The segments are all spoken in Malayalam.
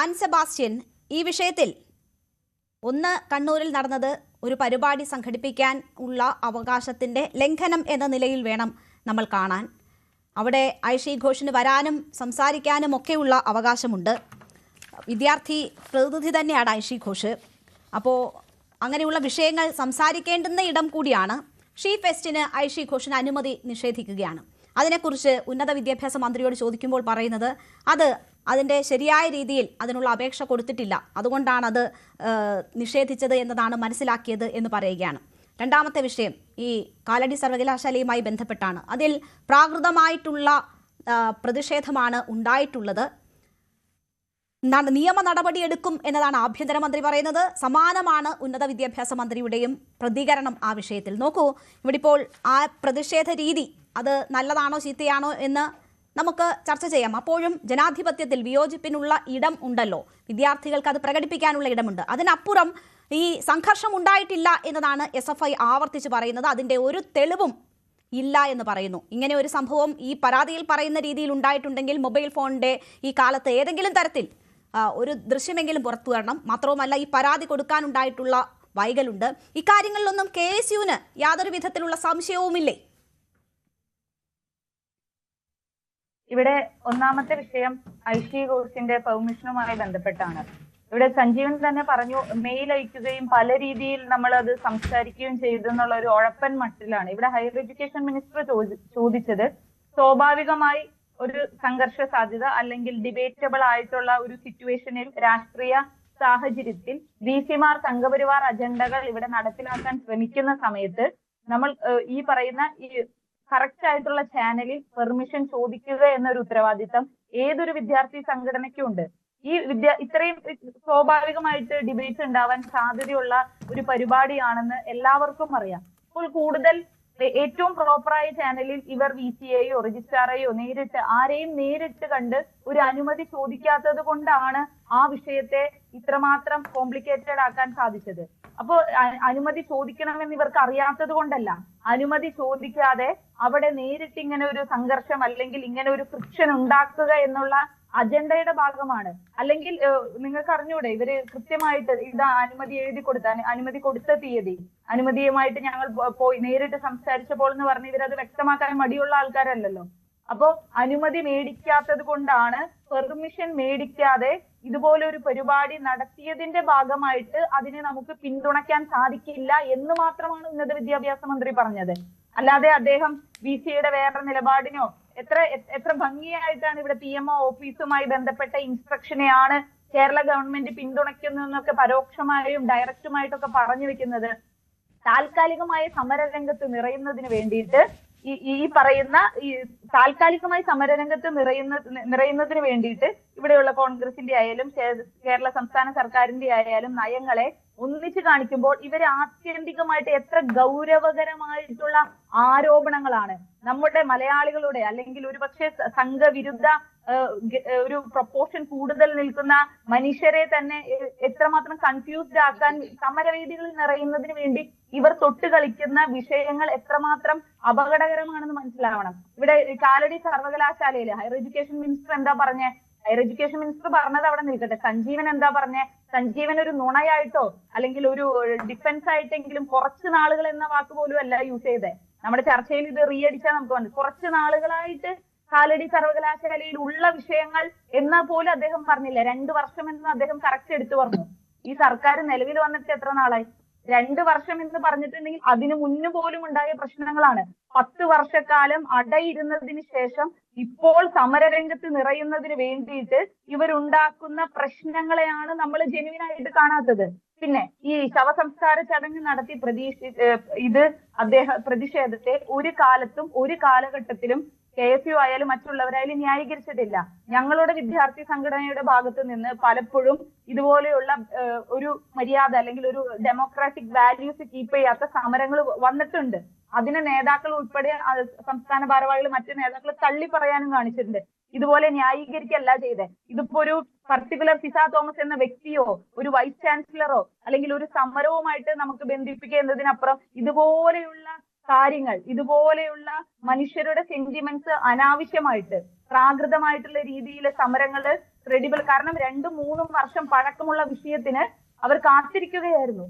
ആൻ സെബാസ്റ്റ്യൻ, ഈ വിഷയത്തിൽ ഒന്ന് കണ്ണൂരിൽ നടന്നത് ഒരു പരിപാടി സംഘടിപ്പിക്കാൻ ഉള്ള അവകാശത്തിൻ്റെ ലംഘനം എന്ന നിലയിൽ വേണം നമ്മൾ കാണാൻ. അവിടെ ഐഷി ഘോഷിന് വരാനും സംസാരിക്കാനും ഒക്കെയുള്ള അവകാശമുണ്ട്. വിദ്യാർത്ഥി പ്രതിനിധി തന്നെയാണ് ഐഷി ഘോഷ്. അപ്പോൾ അങ്ങനെയുള്ള വിഷയങ്ങൾ സംസാരിക്കേണ്ടുന്ന ഇടം കൂടിയാണ്. ഷീ ഫെസ്റ്റിന് ഐഷി ഘോഷിന് അനുമതി നിഷേധിക്കുകയാണ്. അതിനെക്കുറിച്ച് ഉന്നത വിദ്യാഭ്യാസ മന്ത്രിയോട് ചോദിക്കുമ്പോൾ പറയുന്നത് അതിൻ്റെ ശരിയായ രീതിയിൽ അതിനുള്ള അപേക്ഷ കൊടുത്തിട്ടില്ല, അതുകൊണ്ടാണ് അത് നിഷേധിച്ചത് എന്നതാണ് മനസ്സിലാക്കിയത് എന്ന് പറയുകയാണ്. രണ്ടാമത്തെ വിഷയം ഈ കാലടി സർവകലാശാലയുമായി ബന്ധപ്പെട്ടാണ്. അതിൽ പ്രാകൃതമായിട്ടുള്ള പ്രതിഷേധമാണ് ഉണ്ടായിട്ടുള്ളത്. നിയമ നടപടിയെടുക്കും എന്നതാണ് ആഭ്യന്തരമന്ത്രി പറയുന്നത്. സമാനമാണ് ഉന്നത വിദ്യാഭ്യാസ മന്ത്രിയുടെയും പ്രതികരണം ആ വിഷയത്തിൽ. നോക്കൂ, ഇവിടെ ഇപ്പോൾ ആ പ്രതിഷേധ രീതി അത് നല്ലതാണോ ചീത്തയാണോ എന്ന് നമുക്ക് ചർച്ച ചെയ്യാം. അപ്പോഴും ജനാധിപത്യത്തിൽ വിയോജിപ്പിനുള്ള ഇടം ഉണ്ടല്ലോ, വിദ്യാർത്ഥികൾക്ക് അത് പ്രകടിപ്പിക്കാനുള്ള ഇടമുണ്ട്. അതിനപ്പുറം ഈ സംഘർഷം ഉണ്ടായിട്ടില്ല എന്നതാണ് SFI ആവർത്തിച്ച് പറയുന്നത്. അതിൻ്റെ ഒരു തെളിവും ഇല്ല എന്ന് പറയുന്നു. ഇങ്ങനെ ഒരു സംഭവം ഈ പരാതിയിൽ പറയുന്ന രീതിയിൽ ഉണ്ടായിട്ടുണ്ടെങ്കിൽ മൊബൈൽ ഫോണിൻ്റെ ഈ കാലത്ത് ഏതെങ്കിലും തരത്തിൽ ഒരു ദൃശ്യമെങ്കിലും പുറത്തു വരണം. മാത്രവുമല്ല, ഈ പരാതി കൊടുക്കാനുണ്ടായിട്ടുള്ള വൈകലുണ്ട്. ഇക്കാര്യങ്ങളിലൊന്നും KSUവിന് യാതൊരു വിധത്തിലുള്ള സംശയവുമില്ലേ? ഇവിടെ ഒന്നാമത്തെ വിഷയം ഐഷി ഘോഷിന്റെ പെർമിഷനുമായി ബന്ധപ്പെട്ടാണ്. ഇവിടെ സഞ്ജീവൻ തന്നെ പറഞ്ഞു, മെയിൽ അയക്കുകയും പല രീതിയിൽ നമ്മൾ അത് സംസാരിക്കുകയും ചെയ്തു എന്നുള്ള ഒരു ഉഴപ്പൻ മട്ടിലാണ്. ഇവിടെ ഹയർ എഡ്യൂക്കേഷൻ മിനിസ്റ്റർ ചോദിച്ചത് സ്വാഭാവികമായി ഒരു സംഘർഷ സാധ്യത അല്ലെങ്കിൽ ഡിബേറ്റബിൾ ആയിട്ടുള്ള ഒരു സിറ്റുവേഷനിൽ രാഷ്ട്രീയ സാഹചര്യത്തിൽ VC-മാർ സംഘപരിവാർ അജണ്ടകൾ ഇവിടെ നടപ്പിലാക്കാൻ ശ്രമിക്കുന്ന സമയത്ത് നമ്മൾ ഈ പറയുന്ന ഈ കറക്റ്റ് ആയിട്ടുള്ള ചാനലിൽ പെർമിഷൻ ചോദിക്കുക എന്നൊരു ഉത്തരവാദിത്തം ഏതൊരു വിദ്യാർത്ഥി സംഘടനയ്ക്കും ഉണ്ട്. ഇത്രയും സ്വാഭാവികമായിട്ട് ഡിബേറ്റ് ഉണ്ടാവാൻ സാധ്യതയുള്ള ഒരു പരിപാടിയാണെന്ന് എല്ലാവർക്കും അറിയാം. അപ്പോൾ കൂടുതൽ ഏറ്റവും പ്രോപ്പറായ ചാനലിൽ ഇവർ VC-യെയോ രജിസ്ട്രാറെയോ ആരെയും നേരിട്ട് കണ്ട് ഒരു അനുമതി ചോദിക്കാത്തത് കൊണ്ടാണ് ആ വിഷയത്തെ ഇത്രമാത്രം കോംപ്ലിക്കേറ്റഡ് ആക്കാൻ സാധിച്ചത്. അപ്പോ അനുമതി ചോദിക്കണമെന്ന് ഇവർക്ക് അറിയാത്തത് കൊണ്ടല്ല, അനുമതി ചോദിക്കാതെ അവിടെ നേരിട്ട് ഇങ്ങനെ ഒരു സംഘർഷം അല്ലെങ്കിൽ ഇങ്ങനെ ഒരു ഫ്രിക്ഷൻ ഉണ്ടാക്കുക എന്നുള്ള അജണ്ടയുടെ ഭാഗമാണ്. അല്ലെങ്കിൽ നിങ്ങൾക്ക് അറിഞ്ഞൂടെ, ഇവര് കൃത്യമായിട്ട് ഇതാ അനുമതി എഴുതി കൊടുത്ത അനുമതി കൊടുത്ത തീയതി, അനുമതിയുമായിട്ട് ഞങ്ങൾ പോയി നേരിട്ട് സംസാരിച്ചപ്പോൾ എന്ന് പറഞ്ഞ് ഇവരത് വ്യക്തമാക്കാൻ മടിയുള്ള ആൾക്കാരല്ലല്ലോ. അപ്പോ അനുമതി മേടിക്കാത്തത് കൊണ്ടാണ്, പെർമിഷൻ മേടിക്കാതെ ഇതുപോലെ ഒരു പരിപാടി നടത്തിയതിന്റെ ഭാഗമായിട്ട് അതിനെ നമുക്ക് പിന്തുണയ്ക്കാൻ സാധിക്കില്ല എന്ന് മാത്രമാണ് ഉന്നത വിദ്യാഭ്യാസ മന്ത്രി പറഞ്ഞത്. അല്ലാതെ അദ്ദേഹം VC-യുടെ വേറെ നിലപാടിനോ എത്ര ഭംഗിയായിട്ടാണ് ഇവിടെ PMO ഓഫീസുമായി ബന്ധപ്പെട്ട ഇൻസ്ട്രക്ഷനെയാണ് കേരള ഗവൺമെന്റ് പിന്തുണയ്ക്കുന്നതെന്നൊക്കെ പരോക്ഷമായും ഡയറക്റ്റുമായിട്ടൊക്കെ പറഞ്ഞു വെക്കുന്നത്. താൽക്കാലികമായ സമരരംഗത്ത് നിറയുന്നതിന് വേണ്ടിയിട്ട് ഈ പറയുന്ന ഈ താൽക്കാലികമായി സമരരംഗത്ത് നിറയുന്നതിന് വേണ്ടിയിട്ട് ഇവിടെയുള്ള കോൺഗ്രസിന്റെ ആയാലും കേരള സംസ്ഥാന സർക്കാരിന്റെ ആയാലും നയങ്ങളെ ഒന്നിച്ചു കാണിക്കുമ്പോൾ ഇവര് ആത്യന്തികമായിട്ട് എത്ര ഗൗരവകരമായിട്ടുള്ള ആരോപണങ്ങളാണ് നമ്മുടെ മലയാളികളുടെ അല്ലെങ്കിൽ ഒരുപക്ഷെ സംഘവിരുദ്ധ ഒരു പ്രൊപ്പോർഷൻ കൂടുതൽ നിൽക്കുന്ന മനുഷ്യരെ തന്നെ എത്രമാത്രം കൺഫ്യൂസ്ഡ് ആക്കാൻ സമരവേദികളിൽ നിറയുന്നതിന് വേണ്ടി ഇവർ തൊട്ട് കളിക്കുന്ന വിഷയങ്ങൾ എത്രമാത്രം അപകടകരമാണെന്ന് മനസ്സിലാവണം. ഇവിടെ കാലടി സർവകലാശാലയിൽ ഹയർ എഡ്യൂക്കേഷൻ മിനിസ്റ്റർ എന്താ പറഞ്ഞേ? ഹയർ എഡ്യൂക്കേഷൻ മിനിസ്റ്റർ പറഞ്ഞത് അവിടെ നിൽക്കട്ടെ, സഞ്ജീവൻ എന്താ പറഞ്ഞേ? സഞ്ജീവൻ ഒരു നുണയായിട്ടോ അല്ലെങ്കിൽ ഒരു ഡിഫൻസ് ആയിട്ടെങ്കിലും കുറച്ച് നാളുകൾ എന്ന വാക്ക് പോലും അല്ല യൂസ് ചെയ്തേ. നമ്മുടെ ചർച്ചയിൽ ഇത് റീഅടിച്ചാൽ നമുക്ക് വന്നു. കുറച്ച് നാളുകളായിട്ട് കാലടി സർവകലാശാലയിൽ ഉള്ള വിഷയങ്ങൾ എന്നാ പോലും അദ്ദേഹം പറഞ്ഞില്ല. 2 വർഷം എന്ന് അദ്ദേഹം കറക്റ്റ് എടുത്തു പറഞ്ഞു. ഈ സർക്കാർ നിലവിൽ വന്നിട്ട് എത്ര നാളായി? 2 വർഷം എന്ന് പറഞ്ഞിട്ടുണ്ടെങ്കിൽ അതിനു മുന്നു പോലും ഉണ്ടായ പ്രശ്നങ്ങളാണ്. 10 വർഷക്കാലം അടയിരുന്നതിന് ശേഷം ഇപ്പോൾ സമരരംഗത്ത് നിറയുന്നതിന് വേണ്ടിയിട്ട് ഇവരുണ്ടാക്കുന്ന പ്രശ്നങ്ങളെയാണ് നമ്മൾ ജെന്യുവിനായിട്ട് കാണാത്തത്. പിന്നെ ഈ ശവസംസ്കാര ചടങ്ങ് നടത്തി പ്രതിഷേധത്തെ ഒരു കാലത്തും ഒരു കാലഘട്ടത്തിലും KSU ആയാലും മറ്റുള്ളവരായാലും ന്യായീകരിച്ചിട്ടില്ല. ഞങ്ങളുടെ വിദ്യാർത്ഥി സംഘടനയുടെ ഭാഗത്ത് നിന്ന് പലപ്പോഴും ഇതുപോലെയുള്ള ഒരു മര്യാദ അല്ലെങ്കിൽ ഒരു ഡെമോക്രാറ്റിക് വാല്യൂസ് കീപ്പ് ചെയ്യാത്ത സമരങ്ങൾ വന്നിട്ടുണ്ട്. അതിനെ നേതാക്കൾ ഉൾപ്പെടെ സംസ്ഥാന ഭാരവാഹികൾ മറ്റു നേതാക്കൾ തള്ളി പറയാനും കാണിച്ചിട്ടുണ്ട്. ഇതുപോലെ ന്യായീകരിക്കല്ല ചെയ്തേ. ഇതിപ്പോ ഒരു പർട്ടിക്കുലർ ഫിസ തോമസ് എന്ന വ്യക്തിയോ ഒരു വൈസ് ചാൻസലറോ അല്ലെങ്കിൽ ഒരു സമരവുമായിട്ട് നമുക്ക് ബന്ധിപ്പിക്കുക എന്നതിനപ്പുറം ഇതുപോലെയുള്ള കാര്യങ്ങൾ, ഇതുപോലെയുള്ള മനുഷ്യരുടെ സെന്റിമെന്റ്സ് അനാവശ്യമായിട്ട് പ്രാകൃതമായിട്ടുള്ള രീതിയിൽ സമരങ്ങള് ക്രെഡിബിൾ, കാരണം 2-3 വർഷം പഴക്കമുള്ള വിഷയത്തിന് അവർ കാത്തിരിക്കുകയായിരുന്നു.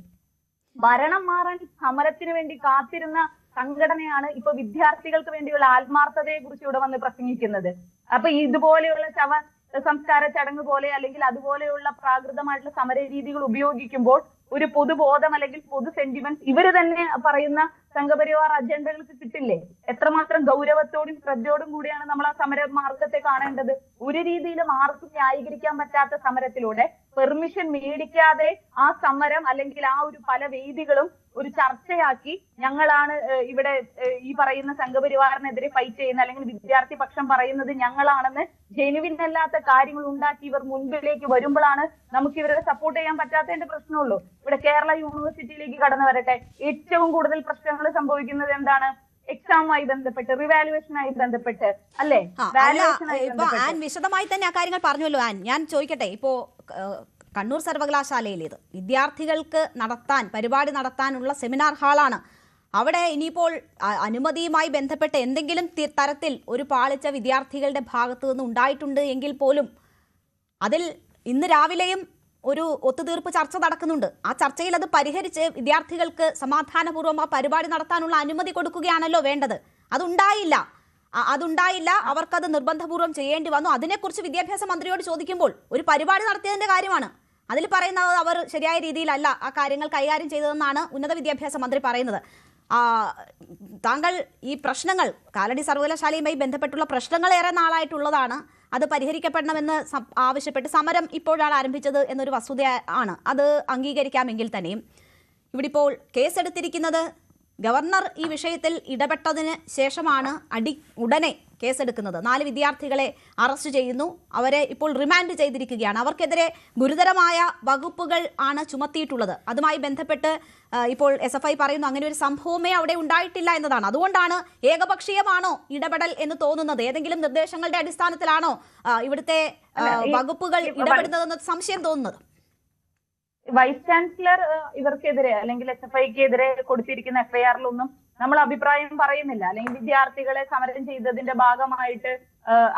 ഭരണം മാറാൻ സമരത്തിന് വേണ്ടി കാത്തിരുന്ന സംഘടനയാണ് ഇപ്പൊ വിദ്യാർത്ഥികൾക്ക് വേണ്ടിയുള്ള ആത്മാർത്ഥതയെ കുറിച്ച് ഇവിടെ വന്ന് പ്രസംഗിക്കുന്നത്. അപ്പൊ ഇതുപോലെയുള്ള സംസ്കാര ചടങ്ങ് പോലെ അല്ലെങ്കിൽ അതുപോലെയുള്ള പ്രാകൃതമായിട്ടുള്ള സമര രീതികൾ ഉപയോഗിക്കുമ്പോൾ ഒരു പൊതുബോധം അല്ലെങ്കിൽ പൊതു സെന്റിമെന്റ്സ് ഇവര് തന്നെ പറയുന്ന സംഘപരിവാർ അജണ്ടകൾക്ക് കിട്ടില്ലേ? എത്രമാത്രം ഗൗരവത്തോടും ശ്രദ്ധയോടും കൂടിയാണ് നമ്മൾ ആ സമര മാർഗത്തെ കാണേണ്ടത്. ഒരു രീതിയിലും ആർക്കും ന്യായീകരിക്കാൻ പറ്റാത്ത സമരത്തിലൂടെ പെർമിഷൻ മേടിക്കാതെ ആ സമരം അല്ലെങ്കിൽ ആ ഒരു പല വേദികളും ഒരു ചർച്ചയാക്കി ഞങ്ങളാണ് ഇവിടെ ഈ പറയുന്ന സംഘപരിവാറിനെതിരെ ഫൈറ്റ് ചെയ്യുന്ന അല്ലെങ്കിൽ വിദ്യാർത്ഥി പക്ഷം പറയുന്നത് ഞങ്ങളാണെന്ന് ജെനുവിൻ അല്ലാത്ത കാര്യങ്ങൾ ഉണ്ടാക്കി ഇവർ മുൻപിലേക്ക് വരുമ്പോഴാണ് നമുക്ക് ഇവരെ സപ്പോർട്ട് ചെയ്യാൻ പറ്റാത്തതിന്റെ പ്രശ്നമുള്ളൂ. ഇവിടെ കേരള യൂണിവേഴ്സിറ്റിയിലേക്ക് കടന്നു വരട്ടെ, ഏറ്റവും കൂടുതൽ പ്രശ്നങ്ങൾ സംഭവിക്കുന്നത് എന്താണ്? എക്സാമുമായി ബന്ധപ്പെട്ട്, റിവാലുവേഷനുമായി ബന്ധപ്പെട്ട് അല്ലേ? ഇപ്പൊ ആൻ വിശദമായി തന്നെ ആ കാര്യങ്ങൾ പറഞ്ഞല്ലോ. ആൻ, ഞാൻ ചോദിക്കട്ടെ, ഇപ്പോ കണ്ണൂർ സർവകലാശാലയിലേത് വിദ്യാർത്ഥികൾക്ക് പരിപാടി നടത്താനുള്ള സെമിനാർ ഹാളാണ്. അവിടെ ഇനിയിപ്പോൾ അനുമതിയുമായി ബന്ധപ്പെട്ട് എന്തെങ്കിലും തരത്തിൽ ഒരു പാളിച്ച വിദ്യാർത്ഥികളുടെ ഭാഗത്തു നിന്ന് ഉണ്ടായിട്ടുണ്ട് എങ്കിൽ പോലും അതിൽ ഇന്ന് രാവിലെയും ഒരു ഒത്തുതീർപ്പ് ചർച്ച നടക്കുന്നുണ്ട്. ആ ചർച്ചയിൽ അത് പരിഹരിച്ച് വിദ്യാർത്ഥികൾക്ക് സമാധാനപൂർവ്വം ആ പരിപാടി നടത്താനുള്ള അനുമതി കൊടുക്കുകയാണല്ലോ വേണ്ടത്. അതുണ്ടായില്ല. അവർക്കത് നിർബന്ധപൂർവ്വം ചെയ്യേണ്ടി വന്നു. അതിനെക്കുറിച്ച് വിദ്യാഭ്യാസ മന്ത്രിയോട് ചോദിക്കുമ്പോൾ ഒരു പരിപാടി നടത്തിയതിന്റെ കാര്യമാണ്. അതിൽ പറയുന്നത് അവർ ശരിയായ രീതിയിലല്ല ആ കാര്യങ്ങൾ കൈകാര്യം ചെയ്തതെന്നാണ് ഉന്നത വിദ്യാഭ്യാസ മന്ത്രി പറയുന്നത്. താങ്കൾ ഈ പ്രശ്നങ്ങൾ, കാലടി സർവകലാശാലയുമായി ബന്ധപ്പെട്ടുള്ള പ്രശ്നങ്ങൾ ഏറെ നാളായിട്ടുള്ളതാണ്, അത് പരിഹരിക്കപ്പെടണമെന്ന് ആവശ്യപ്പെട്ട് സമരം ഇപ്പോഴാണ് ആരംഭിച്ചത് എന്നൊരു വസ്തുത ആണ്. അത് അംഗീകരിക്കാമെങ്കിൽ തന്നെയും ഇവിടെ ഇപ്പോൾ കേസെടുത്തിരിക്കുന്നത് ഗവർണർ ഈ വിഷയത്തിൽ ഇടപെട്ടതിന് ശേഷമാണ് ഉടനെ കേസെടുക്കുന്നത്. 4 വിദ്യാർത്ഥികളെ അറസ്റ്റ് ചെയ്യുന്നു. അവരെ ഇപ്പോൾ റിമാൻഡ് ചെയ്തിരിക്കുകയാണ്. അവർക്കെതിരെ ഗുരുതരമായ വകുപ്പുകൾ ആണ് ചുമത്തിയിട്ടുള്ളത്. അതുമായി ബന്ധപ്പെട്ട് ഇപ്പോൾ SFI പറയുന്നു അങ്ങനെ ഒരു സംഭവമേ അവിടെ ഉണ്ടായിട്ടില്ല എന്നതാണ്. അതുകൊണ്ടാണ് ഏകപക്ഷീയമാണോ ഇടപെടൽ എന്ന് തോന്നുന്നത്? ഏതെങ്കിലും നിർദ്ദേശങ്ങളുടെ അടിസ്ഥാനത്തിലാണോ ഇവിടുത്തെ വകുപ്പുകൾ ഇടപെടുന്നതെന്ന് സംശയം തോന്നുന്നത്? വൈസ് ചാൻസലർ ഇവർക്കെതിരെ അല്ലെങ്കിൽ SFIക്കെതിരെ കൊടുത്തിരിക്കുന്ന FIRലൊന്നും നമ്മൾ അഭിപ്രായം പറയുന്നില്ല. അല്ലെങ്കിൽ വിദ്യാർത്ഥികളെ സമരം ചെയ്തതിന്റെ ഭാഗമായിട്ട്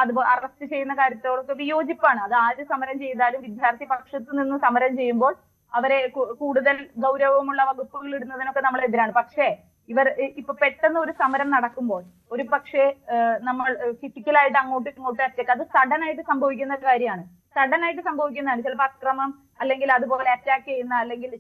അത് അറസ്റ്റ് ചെയ്യുന്ന കാര്യത്തോടൊക്കെ വിയോജിപ്പാണ്. അത് ആര് സമരം ചെയ്താലും വിദ്യാർത്ഥി പക്ഷത്ത് നിന്ന് സമരം ചെയ്യുമ്പോൾ അവരെ കൂടുതൽ ഗൗരവമുള്ള വകുപ്പുകൾ ഇടുന്നതിനൊക്കെ നമ്മൾ എതിരാണ്. പക്ഷേ ഇവർ ഇപ്പൊ പെട്ടെന്ന് ഒരു സമരം നടക്കുമ്പോൾ ഒരു പക്ഷേ നമ്മൾ ഫിസിക്കലായിട്ട് അങ്ങോട്ടും ഇങ്ങോട്ടും അറ്റാക്ക്, അത് സഡൻ ആയിട്ട് സംഭവിക്കുന്ന കാര്യമാണ്. ചിലപ്പോൾ അക്രമം അല്ലെങ്കിൽ അതുപോലെ അറ്റാക്ക് ചെയ്യുന്ന അല്ലെങ്കിൽ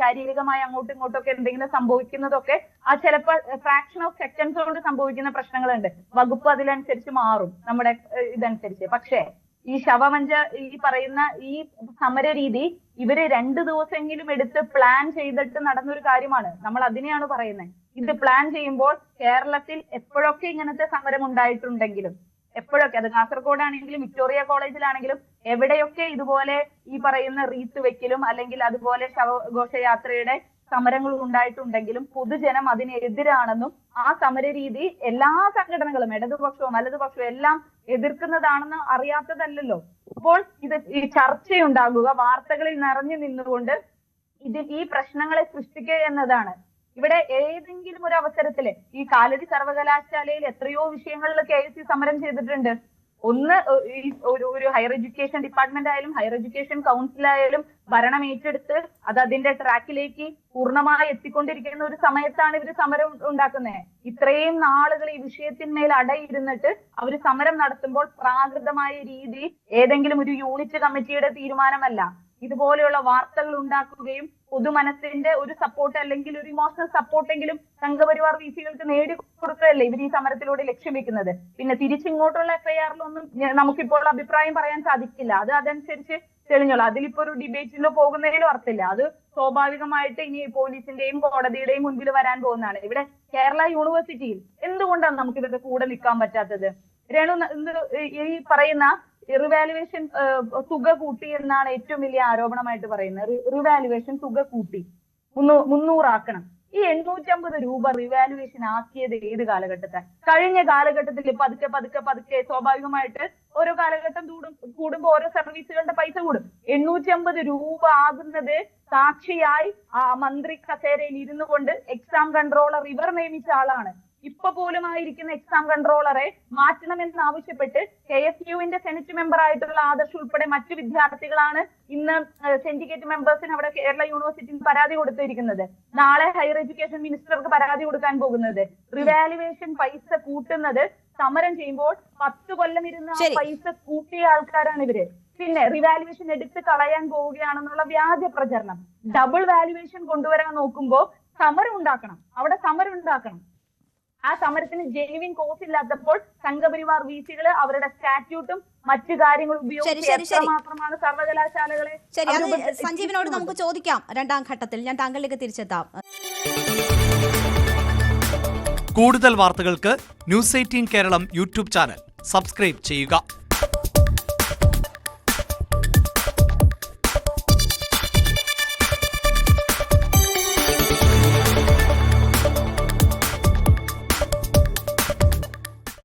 ശാരീരികമായി അങ്ങോട്ടും ഇങ്ങോട്ടും ഒക്കെ എന്തെങ്കിലും സംഭവിക്കുന്നതൊക്കെ ആ ചിലപ്പോൾ ഫ്രാക്ഷൻ ഓഫ് സെക്കൻഡ്സ് കൊണ്ട് സംഭവിക്കുന്ന പ്രശ്നങ്ങളുണ്ട്. വകുപ്പ് അതിനനുസരിച്ച് മാറും നമ്മുടെ ഇതനുസരിച്ച്. പക്ഷേ ഈ ശവമഞ്ച ഈ പറയുന്ന ഈ സമര രീതി ഇവര് 2 ദിവസമെങ്കിലും എടുത്ത് പ്ലാൻ ചെയ്തിട്ട് നടന്നൊരു കാര്യമാണ്. നമ്മൾ അതിനെയാണ് പറയുന്നത്. ഇത് പ്ലാൻ ചെയ്യുമ്പോൾ കേരളത്തിൽ എപ്പോഴൊക്കെ ഇങ്ങനത്തെ സമരം ഉണ്ടായിട്ടുണ്ടെങ്കിലും, എപ്പോഴൊക്കെ അത് കാസർഗോഡാണെങ്കിലും വിക്ടോറിയ കോളേജിലാണെങ്കിലും എവിടെയൊക്കെ ഇതുപോലെ ഈ പറയുന്ന റീത്ത് വെക്കലും അല്ലെങ്കിൽ അതുപോലെ ശവഘോഷയാത്രയുടെ സമരങ്ങൾ ഉണ്ടായിട്ടുണ്ടെങ്കിലും പൊതുജനം അതിനെതിരാണെന്നും ആ സമര രീതി എല്ലാ സംഘടനകളും ഇടതുപക്ഷവും വലതുപക്ഷവും എല്ലാം എതിർക്കുന്നതാണെന്ന് അറിയാത്തതല്ലല്ലോ. ഇപ്പോൾ ഈ ചർച്ചയുണ്ടാകുക, വാർത്തകളിൽ നിറഞ്ഞു നിന്നുകൊണ്ട് ഈ പ്രശ്നങ്ങളെ സൃഷ്ടിക്കുക എന്നതാണ്. ഇവിടെ ഏതെങ്കിലും ഒരു അവസരത്തില് ഈ കാലടി സർവകലാശാലയിൽ എത്രയോ വിഷയങ്ങളിൽ KSC സമരം ചെയ്തിട്ടുണ്ട്. ഒന്ന് ഒരു ഹയർ എഡ്യൂക്കേഷൻ ഡിപ്പാർട്ട്മെന്റ് ആയാലും ഹയർ എഡ്യൂക്കേഷൻ കൗൺസിൽ ആയാലും ഭരണം ഏറ്റെടുത്ത് അത് അതിന്റെ ട്രാക്കിലേക്ക് പൂർണ്ണമായി എത്തിക്കൊണ്ടിരിക്കുന്ന ഒരു സമയത്താണ് ഇവര് സമരം ഉണ്ടാക്കുന്നത്. ഇത്രയും നാളുകൾ ഈ വിഷയത്തിന്മേൽ അടയിരുന്നിട്ട് അവര് സമരം നടത്തുമ്പോൾ പ്രാകൃതമായ രീതി ഏതെങ്കിലും ഒരു യൂണിറ്റ് കമ്മിറ്റിയുടെ തീരുമാനമല്ല. ഇതുപോലെയുള്ള വാർത്തകൾ ഉണ്ടാക്കുകയും പൊതുമനസ്സിന്റെ ഒരു സപ്പോർട്ട് അല്ലെങ്കിൽ ഒരു ഇമോഷണൽ സപ്പോർട്ടെങ്കിലും സംഘപരിവാർ വീസികൾക്ക് നേടിക്കൊടുക്കുകയല്ലേ ഇവർ ഈ സമരത്തിലൂടെ ലക്ഷ്യം വെക്കുന്നത്. പിന്നെ തിരിച്ചിങ്ങോട്ടുള്ള FIRലൊന്നും നമുക്കിപ്പോൾ അഭിപ്രായം പറയാൻ സാധിക്കില്ല. അത് അതനുസരിച്ച് തെളിഞ്ഞോളൂ. അതിലിപ്പോ ഒരു ഡിബേറ്റിലോ പോകുന്നതിലും അർത്ഥമില്ല. അത് സ്വാഭാവികമായിട്ട് ഇനി പോലീസിന്റെയും കോടതിയുടെയും മുൻപിൽ വരാൻ പോകുന്നതാണ്. ഇവിടെ കേരള യൂണിവേഴ്സിറ്റിയിൽ എന്തുകൊണ്ടാണ് നമുക്ക് ഇവരുടെ കൂടെ നിൽക്കാൻ പറ്റാത്തത്? രേണു ഈ പറയുന്ന റിവാലുവേഷൻ തുക കൂട്ടി എന്നാണ് ഏറ്റവും വലിയ ആരോപണമായിട്ട് പറയുന്നത്. റിവാലുവേഷൻ തുക കൂട്ടി 300 ആക്കണം. ഈ 850 രൂപ റിവാലുവേഷൻ ആക്കിയത് ഏത് കാലഘട്ടത്തിൽ? കഴിഞ്ഞ കാലഘട്ടത്തിൽ പതുക്കെ പതുക്കെ പതുക്കെ സ്വാഭാവികമായിട്ട് ഓരോ കാലഘട്ടം കൂടുമ്പോൾ ഓരോ സർവീസുകളുടെ പൈസ കൂടും. 850 രൂപ ആകുന്നത് സാക്ഷിയായി ആ മന്ത്രി കസേരയിൽ ഇരുന്നു കൊണ്ട് എക്സാം കൺട്രോളർ ഇവർ നിയമിച്ച ആളാണ്. ഇപ്പൊ പോലും ആയിരിക്കുന്ന എക്സാം കൺട്രോളറെ മാറ്റണമെന്ന് ആവശ്യപ്പെട്ട് KSUവിന്റെ സെനറ്റ് മെമ്പർ ആയിട്ടുള്ള ആദർശ് ഉൾപ്പെടെ മറ്റു വിദ്യാർത്ഥികളാണ് ഇന്ന് സിൻഡിക്കേറ്റ് മെമ്പേഴ്സിന് അവിടെ കേരള യൂണിവേഴ്സിറ്റിയിൽ പരാതി കൊടുത്തിരിക്കുന്നത്. നാളെ ഹയർ എഡ്യൂക്കേഷൻ മിനിസ്റ്റർക്ക് പരാതി കൊടുക്കാൻ പോകുന്നത്. റിവാലുവേഷൻ പൈസ കൂട്ടുന്നത് സമരം ചെയ്യുമ്പോൾ 10 കൊല്ലം ഇരുന്ന് ആ പൈസ കൂട്ടിയ ആൾക്കാരാണ് ഇവര്. പിന്നെ റിവാലുവേഷൻ എടുത്ത് കളയാൻ പോവുകയാണെന്നുള്ള വ്യാജ പ്രചരണം. ഡബിൾ വാലുവേഷൻ കൊണ്ടുവരാൻ നോക്കുമ്പോൾ സമരം ഉണ്ടാക്കണം, അവിടെ സമരം ഉണ്ടാക്കണം. ആ സമരത്തിന് ജെനുവിൻ കോസ് ഇല്ലാത്തപ്പോൾ സംഘപരിവാർ വീസികള് അവരുടെ സ്റ്റാറ്റ്യൂട്ടും മറ്റു കാര്യങ്ങളും ഉപയോഗിച്ച് മാത്രമാണ് സർവകലാശാലകളെ. ശരി, അത് സഞ്ജീവിനോട് നമുക്ക് ചോദിക്കാം രണ്ടാം ഘട്ടത്തിൽ. ഞാൻ താങ്കളിലേക്ക് തിരിച്ചെത്താം. കൂടുതൽ വാർത്തകൾക്ക് news 18 Keralam YouTube channel subscribe ചെയ്യുക.